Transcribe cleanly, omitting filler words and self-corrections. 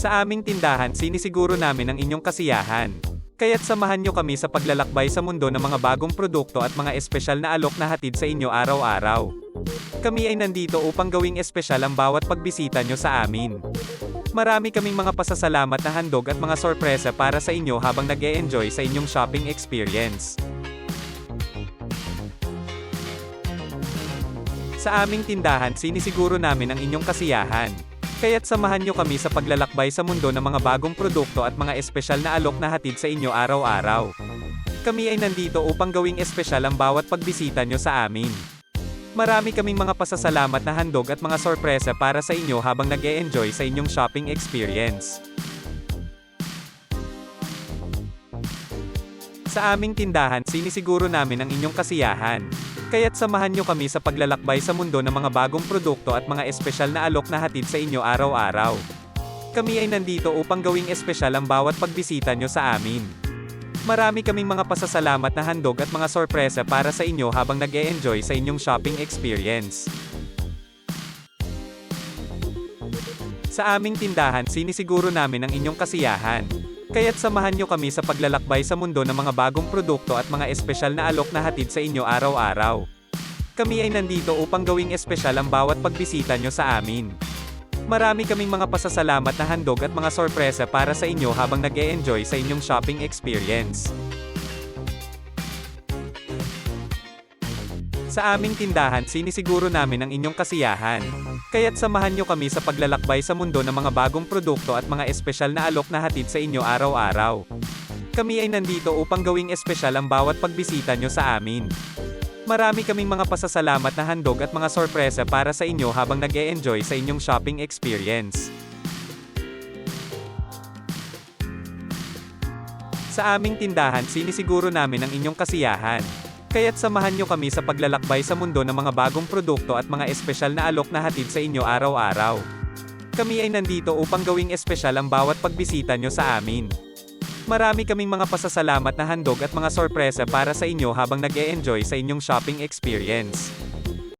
Sa aming tindahan sinisiguro namin ang inyong kasiyahan. Kaya't samahan nyo kami sa paglalakbay sa mundo ng mga bagong produkto at mga espesyal na alok na hatid sa inyo araw-araw. Kami ay nandito upang gawing espesyal ang bawat pagbisita nyo sa amin. Marami kaming mga pasasalamat na handog at mga sorpresa para sa inyo habang nag-e-enjoy sa inyong shopping experience. Sa aming tindahan sinisiguro namin ang inyong kasiyahan. Kaya't samahan nyo kami sa paglalakbay sa mundo ng mga bagong produkto at mga espesyal na alok na hatid sa inyo araw-araw. Kami ay nandito upang gawing espesyal ang bawat pagbisita nyo sa amin. Marami kaming mga pasasalamat na handog at mga sorpresa para sa inyo habang nag-e-enjoy sa inyong shopping experience. Sa aming tindahan sinisiguro namin ang inyong kasiyahan. Kaya't samahan nyo kami sa paglalakbay sa mundo ng mga bagong produkto at mga espesyal na alok na hatid sa inyo araw-araw. Kami ay nandito upang gawing espesyal ang bawat pagbisita nyo sa amin. Marami kaming mga pasasalamat na handog at mga sorpresa para sa inyo habang nag-e-enjoy sa inyong shopping experience. Sa aming tindahan sinisiguro namin ang inyong kasiyahan. Kaya't samahan nyo kami sa paglalakbay sa mundo ng mga bagong produkto at mga espesyal na alok na hatid sa inyo araw-araw. Kami ay nandito upang gawing espesyal ang bawat pagbisita nyo sa amin. Marami kaming mga pasasalamat na handog at mga sorpresa para sa inyo habang nag-e-enjoy sa inyong shopping experience. Sa aming tindahan sinisiguro namin ang inyong kasiyahan. Kaya't samahan nyo kami sa paglalakbay sa mundo ng mga bagong produkto at mga espesyal na alok na hatid sa inyo araw-araw. Kami ay nandito upang gawing espesyal ang bawat pagbisita nyo sa amin. Marami kaming mga pasasalamat na handog at mga sorpresa para sa inyo habang nag-e-enjoy sa inyong shopping experience. Sa aming tindahan sinisiguro namin ang inyong kasiyahan. Kaya't samahan nyo kami sa paglalakbay sa mundo ng mga bagong produkto at mga espesyal na alok na hatid sa inyo araw-araw. Kami ay nandito upang gawing espesyal ang bawat pagbisita nyo sa amin. Marami kaming mga pasasalamat na handog at mga sorpresa para sa inyo habang nag-e-enjoy sa inyong shopping experience.